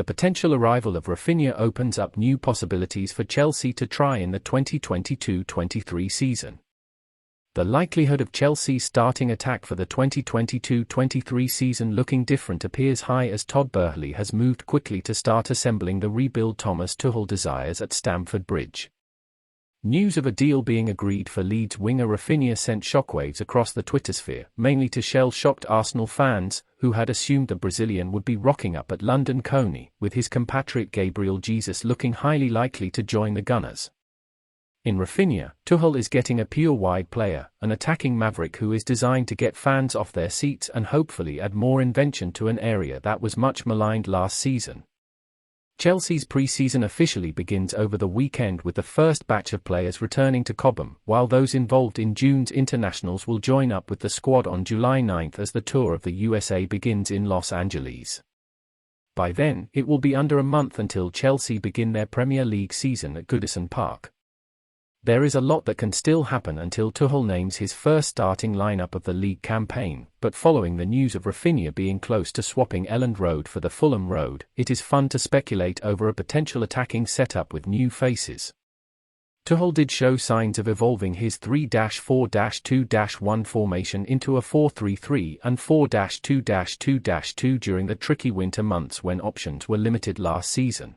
The potential arrival of Raphinha opens up new possibilities for Chelsea to try in the 2022-23 season. The likelihood of Chelsea's starting attack for the 2022-23 season looking different appears high as Todd Boehly has moved quickly to start assembling the rebuild Thomas Tuchel desires at Stamford Bridge. News of a deal being agreed for Leeds winger Raphinha sent shockwaves across the Twittersphere, mainly to shell-shocked Arsenal fans, who had assumed the Brazilian would be rocking up at London Coney, with his compatriot Gabriel Jesus looking highly likely to join the Gunners. In Raphinha, Tuchel is getting a pure wide player, an attacking maverick who is designed to get fans off their seats and hopefully add more invention to an area that was much maligned last season. Chelsea's pre-season officially begins over the weekend with the first batch of players returning to Cobham, while those involved in June's internationals will join up with the squad on July 9 as the tour of the USA begins in Los Angeles. By then, it will be under a month until Chelsea begin their Premier League season at Goodison Park. There is a lot that can still happen until Tuchel names his first starting lineup of the league campaign, but following the news of Raphinha being close to swapping Elland Road for the Fulham Road, it is fun to speculate over a potential attacking setup with new faces. Tuchel did show signs of evolving his 3-4-2-1 formation into a 4-3-3 and 4-2-2-2 during the tricky winter months when options were limited last season.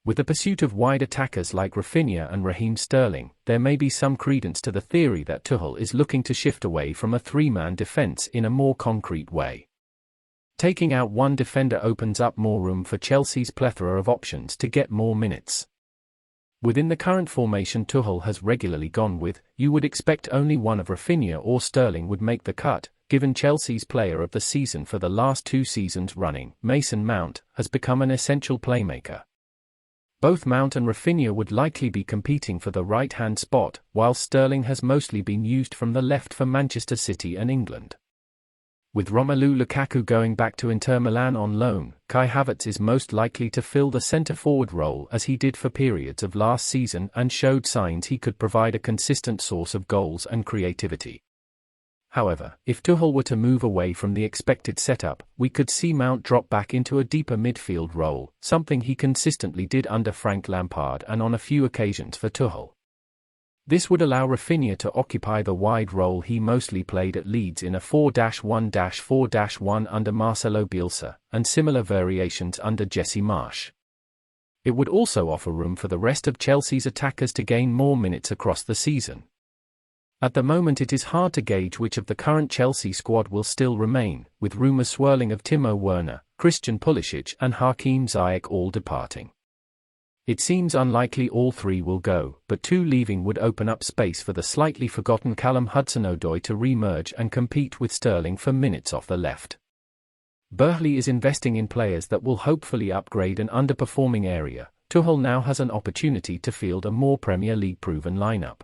With the pursuit of wide attackers like Raphinha and Raheem Sterling, there may be some credence to the theory that Tuchel is looking to shift away from a three-man defence in a more concrete way. Taking out one defender opens up more room for Chelsea's plethora of options to get more minutes. Within the current formation Tuchel has regularly gone with, you would expect only one of Raphinha or Sterling would make the cut, given Chelsea's player of the season for the last two seasons running, Mason Mount, has become an essential playmaker. Both Mount and Raphinha would likely be competing for the right-hand spot, while Sterling has mostly been used from the left for Manchester City and England. With Romelu Lukaku going back to Inter Milan on loan, Kai Havertz is most likely to fill the centre-forward role as he did for periods of last season and showed signs he could provide a consistent source of goals and creativity. However, if Tuchel were to move away from the expected setup, we could see Mount drop back into a deeper midfield role, something he consistently did under Frank Lampard and on a few occasions for Tuchel. This would allow Raphinha to occupy the wide role he mostly played at Leeds in a 4-1-4-1 under Marcelo Bielsa, and similar variations under Jesse Marsch. It would also offer room for the rest of Chelsea's attackers to gain more minutes across the season. At the moment it is hard to gauge which of the current Chelsea squad will still remain, with rumours swirling of Timo Werner, Christian Pulisic and Hakim Ziyech all departing. It seems unlikely all three will go, but two leaving would open up space for the slightly forgotten Callum Hudson-Odoi to re-emerge and compete with Sterling for minutes off the left. Boehly is investing in players that will hopefully upgrade an underperforming area. Tuchel now has an opportunity to field a more Premier League proven lineup.